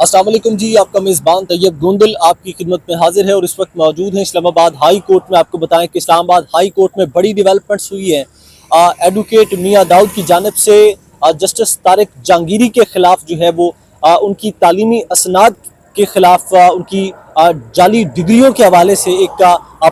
अस्सलाम वालेकुम जी, आपका मेज़बान तैयब गोंदल आपकी खिदमत में हाजिर है और इस वक्त मौजूद हैं इस्लामाबाद हाई कोर्ट में। आपको बताएं कि इस्लामाबाद हाई कोर्ट में बड़ी डेवलपमेंट्स हुई हैं। एडवोकेट मियां दाऊद की जानिब से जस्टिस तारिक जहांगीरी के खिलाफ जो है वो उनकी तालीमी असनाद के खिलाफ उनकी जाली डिग्रियों के हवाले से एक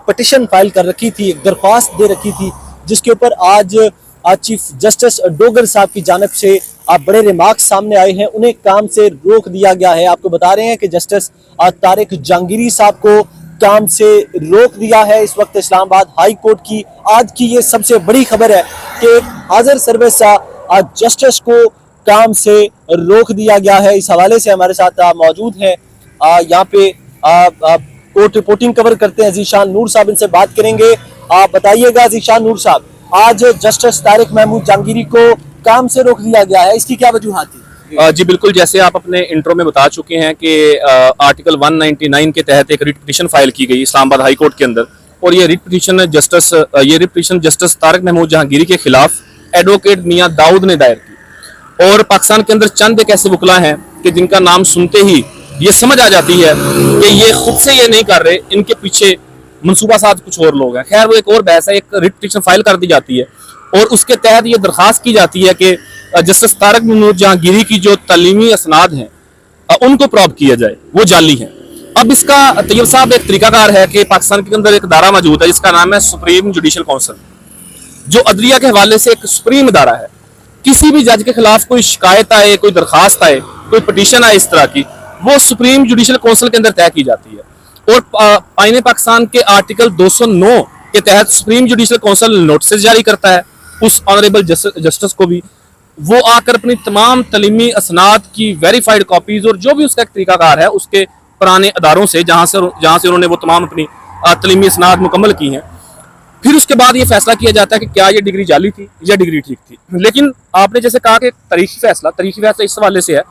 पटिशन फाइल कर रखी थी, एक दरख्वास्त दे रखी थी, जिसके ऊपर आज चीफ जस्टिस डोगर साहब की जानिब से बड़े रिमार्क्स सामने आए हैं। उन्हें काम से रोक दिया गया है। आपको बता रहे हैं कि जस्टिस तारिक जहांगीरी साहब को काम से रोक दिया है। इस वक्त इस्लामाबाद हाई कोर्ट की आज की ये सबसे बड़ी खबर है कि हाजिर सर्विस जस्टिस को काम से रोक दिया गया है। इस हवाले से हमारे साथ मौजूद हैं यहाँ पे कोर्ट रिपोर्टिंग कवर करते हैं ज़ीशान नूर साहब, इनसे बात करेंगे। बताइएगा ज़ीशान नूर साहब, आज जस्टिस तारिक महमूद जहांगीरी को काम से रोक दिया गया है, इसकी क्या वजूहात थी? जी बिल्कुल, जैसे आप अपने इंट्रो में बता चुके हैं कि आर्टिकल 199 के तहत एक रिट पिटीशन फाइल की गई इस्लामाबाद हाई कोर्ट के अंदर, और ये writ petition justice Tariq Mahmood Jahangiri के खिलाफ एडवोकेट मियां दाऊद ने दायर की। और पाकिस्तान के अंदर चंद एक ऐसे वकला हैं कि जिनका नाम सुनते ही ये समझ आ जाती है कि ये खुद से ये नहीं कर रहे, इनके पीछे मनसूबा साथ कुछ और लोग हैं। खैर, वो एक और बहस है। एक रिट पिटीशन फाइल कर दी जाती है और उसके तहत ये दरख्वास्त की जाती है कि जस्टिस तारिक महमूद जहांगीरी की जो तालीमी असनाद हैं उनको प्रॉब किया जाए, वो जाली हैं। अब इसका तैयब साहब एक तरीकाकार है कि पाकिस्तान के अंदर एक अदारा मौजूद है जिसका नाम है सुप्रीम जुडिशल काउंसिल, जो अदलिया के हवाले से एक सुप्रीम अदारा है। किसी भी जज के खिलाफ कोई शिकायत आए, कोई दरखास्त आए, कोई पटिशन आए इस तरह की, वो सुप्रीम जुडिशल काउंसिल के अंदर तय की जाती है। और आईन पाकिस्तान के आर्टिकल 209 के तहत सुप्रीम जुडिशल काउंसिल नोटिस जारी करता है उस ऑनरेबल जस्टिस को भी। वो आकर अपनी तमाम तलीमी असनाद की वेरीफाइड कॉपीज और जो भी उसका एक तरीकाकार है उसके पुराने अदारों से जहां से उन्होंने वो तमाम अपनी तलीमी असनाद मुकम्मल की हैं, फिर उसके बाद ये फैसला किया जाता है कि क्या ये डिग्री जाली थी या डिग्री ठीक थी। लेकिन आपने जैसे कहा कि तारीखी फैसला इस हवाले से है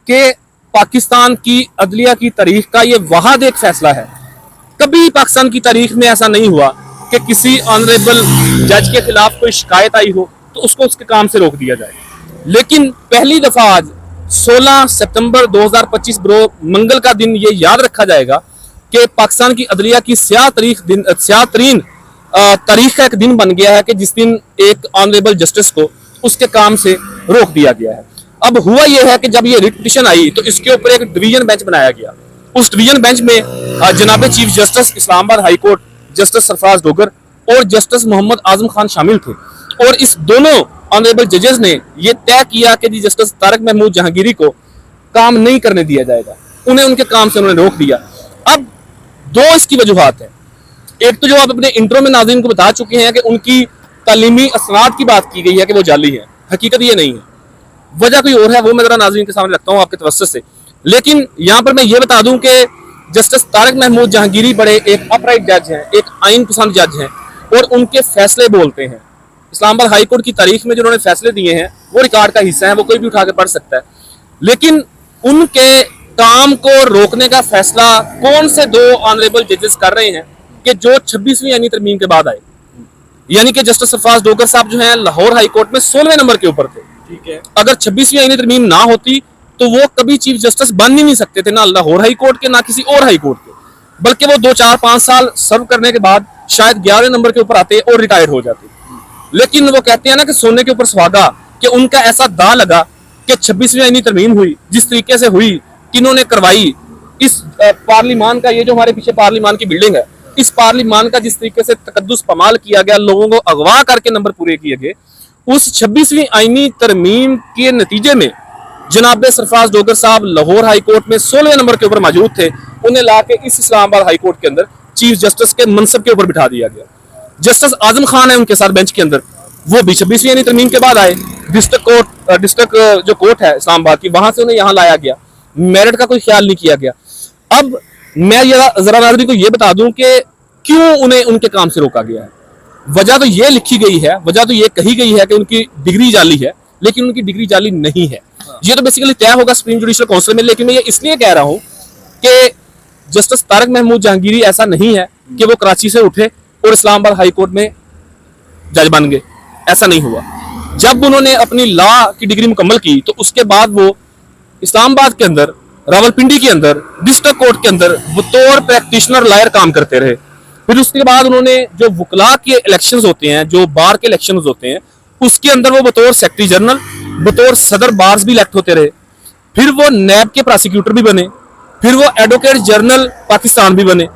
कि पाकिस्तान की अदलिया की तारीख का ये वाहद एक फैसला है। कभी पाकिस्तान की तारीख में ऐसा नहीं हुआ कि किसी ऑनरेबल जज के खिलाफ कोई शिकायत आई हो तो उसको उसके काम से रोक दिया जाए। लेकिन पहली दफा आज 16 सितंबर 2025 मंगल का दिन ये याद रखा जाएगा कि पाकिस्तान की अदलिया की स्याह तरीन तारीख का एक दिन बन गया है कि जिस दिन एक ऑनरेबल जस्टिस को उसके काम से रोक दिया गया है। अब हुआ यह है कि जब ये रिट पिटीशन आई तो इसके ऊपर एक डिवीजन बेंच बनाया गया। उस डिवीजन बेंच में जनाब chief justice Islamabad high court justice Sarfaraz Dogar और जस्टिस मोहम्मद आजम खान शामिल थे। और इस दोनों ऑनरेबल जजेस ने यह तय किया कि जस्टिस तारिक महमूद जहांगीरी को काम नहीं करने दिया जाएगा, उन्हें उनके काम से उन्होंने रोक दिया। अब दो इसकी वजूहात है। एक तो जो आप अपने इंट्रो में नाज़रीन को बता चुके हैं कि उनकी तालीमी असनाद की बात की गई है कि वो जाली है, हकीकत ये नहीं है, वजह कोई और है, वो मैं जरा नाज़रीन के सामने रखता हूँ आपके तवज्जो से। लेकिन यहाँ पर मैं ये बता दूं कि जस्टिस तारिक महमूद जहांगीरी बड़े एक अपराइट जज हैं, एक आइन पसंद जज हैं और उनके फैसले बोलते हैं। इस्लामाबाद हाई कोर्ट की तारीख में जो उन्होंने फैसले दिए हैं वो रिकॉर्ड का हिस्सा है, वो कोई भी उठा के पढ़ सकता है। लेकिन उनके काम को रोकने का फैसला कौन से दो ऑनरेबल जजेस कर रहे हैं कि जो 26वीं आईनी तरमीम के बाद आए, यानी कि जस्टिस सरफराज डोगर साहब जो हैं लाहौर हाई कोर्ट में 16वें नंबर के ऊपर थे। ठीक है, अगर 26वीं आईनी तरमीम ना होती तो वो कभी चीफ जस्टिस बन ही नहीं सकते थे, ना लाहौर हाई कोर्ट के ना किसी और हाई कोर्ट के, बल्कि वो 2-4-5 साल सर्व करने के बाद शायद 11वें नंबर के ऊपर आते और रिटायर हो जाते। लेकिन वो कहते हैं ना कि सोने के ऊपर सुहागा, कि उनका ऐसा दांव लगा कि 26वीं आईनी तरमीम हुई जिस तरीके से हुई, किन्होंने करवाई, इस पार्लिमान का, ये जो हमारे पीछे पार्लिमान की बिल्डिंग है, इस पार्लिमान का जिस तरीके से तकद्दुस पमाल किया गया, लोगों को अगवा करके नंबर पूरे किए गए, उस 26वीं आईनी तरमीम के नतीजे में जनाब सरफराज डोगर साहब लाहौर हाई कोर्ट में 16वें नंबर के ऊपर मौजूद थे। उन्हें लाके इस इस्लामाबाद हाई कोर्ट के अंदर चीफ जस्टिस के मनसब के ऊपर बिठा दिया गया। जस्टिस आजम खान है उनके साथ बेंच के अंदर, वो भी 26वीं यानी तरमीम के बाद आए। डिस्ट्रिक्ट जो कोर्ट है इस्लामाबाद की, वहां से उन्हें यहाँ लाया गया, मेरिट का कोई ख्याल नहीं किया गया। अब मैं जरा नाज़रीन को ये बता दूं कि क्यों उन्हें उनके काम से रोका गया है। वजह तो ये लिखी गई है, वजह तो ये कही गई है कि उनकी डिग्री जाली है, लेकिन उनकी डिग्री जाली नहीं है। ये तो बेसिकली तय होगा सुप्रीम जुडिशल काउंसिल में। लेकिन मैं ये इसलिए कह रहा हूं कि जस्टिस तारिक महमूद जहांगीरी ऐसा नहीं है कि वो कराची से उठे और इस्लामाबाद हाई कोर्ट में जज बन गए, ऐसा नहीं हुआ। जब उन्होंने अपनी लॉ की डिग्री मुकम्मल की तो उसके बाद वो इस्लामाबाद के अंदर रावलपिंडी के अंदर डिस्ट्रिक्ट कोर्ट के अंदर बतौर प्रैक्टिशनर लायर काम करते रहे। फिर उसके बाद उन्होंने जो वकला के इलेक्शंस होते हैं, जो बार के इलेक्शंस होते हैं, उसके अंदर वो बतौर सेक्रेटरी जनरल, बतौर सदर बार्स भी इलेक्ट होते रहे। फिर वो नैब के प्रोसिक्यूटर भी बने, फिर वो एडवोकेट जनरल पाकिस्तान भी बने।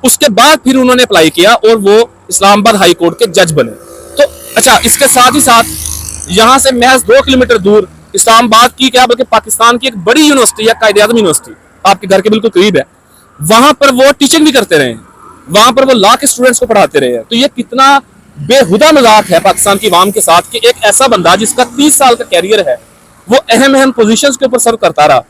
उसके बाद फिर उन्होंने अप्लाई किया और वो इस्लामाबाद हाई कोर्ट के जज बने। तो अच्छा, इसके साथ ही साथ यहाँ से महज 2 किलोमीटर दूर इस्लामाबाद की क्या बल्कि पाकिस्तान की एक बड़ी यूनिवर्सिटी है, कायद-ए-आज़म यूनिवर्सिटी, आपके घर के बिल्कुल करीब है, वहां पर वो टीचिंग भी करते रहे हैं, वहां पर वो लॉ के स्टूडेंट्स को पढ़ाते रहे हैं। तो ये कितना बेहुदा मजाक है पाकिस्तान की आवाम के साथ कि एक ऐसा बंदा जिसका 30 साल का कैरियर है, वो अहम पोजीशंस के ऊपर सर्व करता रहा,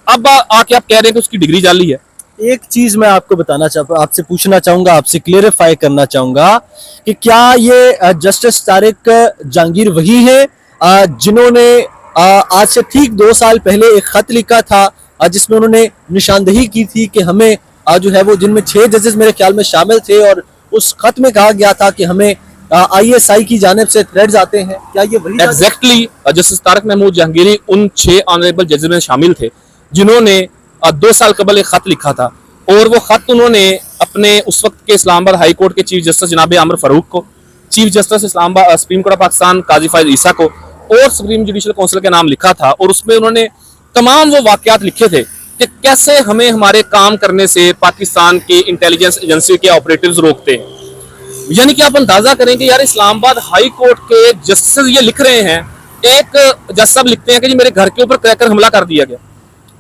अब आके आप कह रहे हैं कि उसकी डिग्री जाली है। एक चीज मैं आपको आपसे पूछना चाहूंगा, आपसे क्लेरिफाई करना चाहूंगा कि क्या ये जस्टिस तारिक जहांगीर वही है जिन्होंने आज से ठीक 2 साल पहले एक खत लिखा था जिसमें उन्होंने निशानदेही की थी कि हमें जो है वो, जिनमें 6 जजेस मेरे ख्याल में शामिल थे, और उस खत में कहा गया था कि हमें ISI की जानिब से थ्रेट्स आते हैं, क्या ये वही? एग्जैक्टली जस्टिस तारिक महमूद जहांगीरी उन 6 ऑनरेबल जजेस में शामिल थे जिन्होंने 2 साल कबल एक खत लिखा था, और वो खत उन्होंने अपने उस वक्त के इस्लामाबाद हाई कोर्ट के चीफ जस्टिस जनाब आमिर फारूक को, chief justice Islamabad supreme court of Pakistan Qazi Faez Isa को और सुप्रीम जुडिशल काउंसिल के नाम लिखा था। और उसमें उन्होंने तमाम वो वाकयात लिखे थे कि कैसे हमें हमारे काम करने से पाकिस्तान की इंटेलिजेंस एजेंसी के ऑपरेटिव्स रोकते हैं। यानी कि आप अंदाजा करें कि यार इस्लामाबाद हाई कोर्ट के जस्टिस ये लिख रहे हैं, एक जज साहब लिखते हैं कि जी मेरे घर के ऊपर क्रैकर हमला कर दिया गया,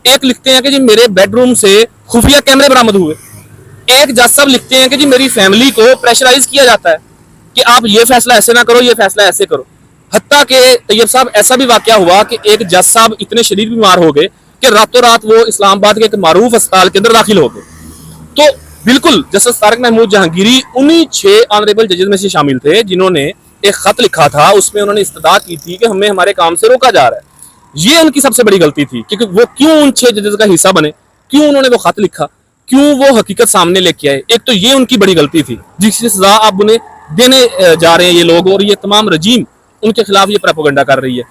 एक लिखते हैं कि जी मेरे बेडरूम से खुफिया कैमरे बरामद हुए, एक जज साहब लिखते हैं कि जी मेरी फैमिली को प्रेशराइज किया जाता है कि आप ये फैसला ऐसे ना करो, ये फैसला ऐसे करो। हत्ता के तैयब साहब ऐसा भी वाकया हुआ कि एक जज साहब इतने शदीद बीमार हो गए कि रातों रात वो इस्लामाबाद के एक मारूफ अस्पताल के अंदर दाखिल हो गए। तो बिल्कुल जस्टिस तारिक महमूद जहांगीरी उन्हीं 6 ऑनरेबल जजेस में से शामिल थे जिन्होंने एक खत लिखा था, उसमें उन्होंने इस्तदा की थी कि हमें हमारे काम से रोका जा रहा है। ये उनकी सबसे बड़ी गलती थी, क्योंकि वो क्यों उन 6 जजेस का हिस्सा बने, क्यों उन्होंने वो खत लिखा, क्यों वो हकीकत सामने लेके आए। एक तो ये उनकी बड़ी गलती थी जिसकी सजा आप उन्हें देने जा रहे हैं ये लोग, और ये तमाम रजीम उनके खिलाफ ये प्रोपेगेंडा कर रही है।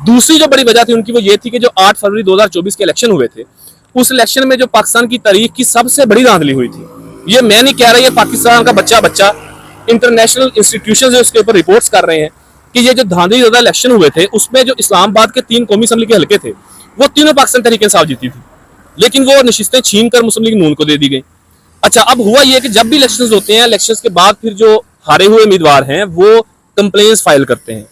दूसरी जो बड़ी वजह थी उनकी वो ये थी कि जो 8 फरवरी 2024 के इलेक्शन हुए थे, उस इलेक्शन में जो पाकिस्तान की तारीख की सबसे बड़ी धांधली हुई थी। ये मैं नहीं कह रहा, ये पाकिस्तान का बच्चा इंटरनेशनल इंस्टीट्यूशन उसके ऊपर रिपोर्ट्स कर रहे हैं कि ये जो धांधली ज़्यादा इलेक्शन हुए थे उसमें जो इस्लामाबाद के 3 कौमी असम्बली के हल्के थे वो तीनों पाकिस्तान तहरीक इंसाफ जीती थी, लेकिन वो नशिस्तें छीन कर मुस्लिम लीग नून को दे दी गई। अच्छा, अब हुआ ये कि जब भी इलेक्शंस होते हैं, इलेक्शंस के बाद फिर जो हारे हुए उम्मीदवार हैं वो कंप्लेंट्स फाइल करते हैं,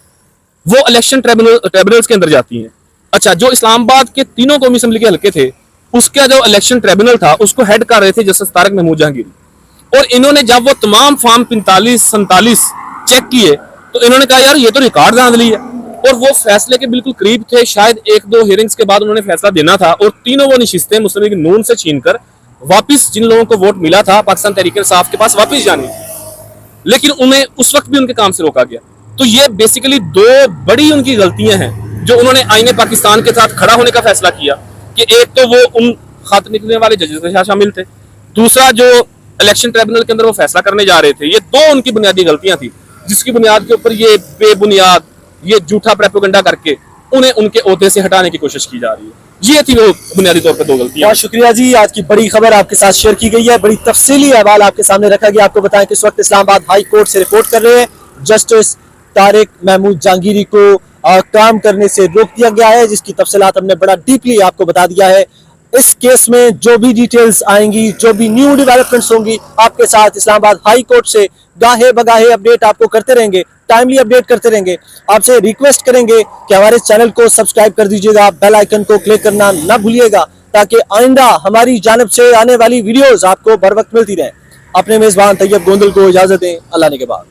वो इलेक्शन ट्रिब्यूनल्स के अंदर जाती हैं। अच्छा, जो इस्लामाबाद के तीनों कौमी असम्बली के हल्के थे उसका जो इलेक्शन ट्रिब्यूनल था उसको हेड कर रहे थे जस्टिस तारिक महमूद जहांगीरी, और इन्होंने जब वो तमाम फॉर्म 45-47 चेक किए तो इन्होंने कहा यार ये तो रिकॉर्ड धांधली है, और वो फैसले के बिल्कुल करीब थे, शायद 1-2 हियरिंग्स के बाद उन्होंने फैसला देना था, और तीनों वो नशिस्तें मुस्लिम लीग नून से छीनकर वापिस जिन लोगों को वोट मिला था पाकिस्तान तहरीक इंसाफ के पास वापिस जानी, लेकिन उन्हें उस वक्त भी उनके काम से रोका गया। तो ये बेसिकली 2 बड़ी उनकी गलतियां हैं जो उन्होंने आईने पाकिस्तान के साथ खड़ा होने का फैसला किया कि एक तो वो उन खत निकलने वाले जजेस के साथ शामिल थे, दूसरा जो इलेक्शन ट्रिब्यूनल के अंदर वो फैसला करने जा रहे थे। ये 2 उनकी बुनियादी गलतियां थी जिसकी बुनियाद के ऊपर ये बेबुनियाद ये झूठा प्रोपेगेंडा करके उन्हें उनके ओहदे से हटाने की कोशिश की जा रही है। ये थी वो बुनियादी तौर पर 2 गलतियां। बहुत शुक्रिया जी, आज की बड़ी खबर आपके साथ शेयर की गई है, बड़ी तफसीली अहवाल आपके सामने रखा गया। आपको बताएं कि इस वक्त इस्लामाबाद हाई कोर्ट से रिपोर्ट कर रहे हैं जस्टिस तारिक महमूद जहांगीरी को काम करने से रोक दिया गया है, जिसकी तफसीलात हमने बड़ा डीपली आपको बता दिया है। इस केस में जो भी डिटेल्स आएंगी, जो भी न्यू डेवलपमेंट्स होंगी, आपके साथ इस्लामाबाद हाई कोर्ट से गाहे बगाहे अपडेट आपको करते रहेंगे, टाइमली अपडेट करते रहेंगे। आपसे रिक्वेस्ट करेंगे कि हमारे चैनल को सब्सक्राइब कर दीजिएगा, बेल आइकन को क्लिक करना ना भूलिएगा, ताकि आइंदा हमारी जानिब से आने वाली वीडियोस आपको बर वक्त मिलती रहे। अपने मेजबान तैयब गोंदल को इजाजत दें, अल्लाह ने के बाद।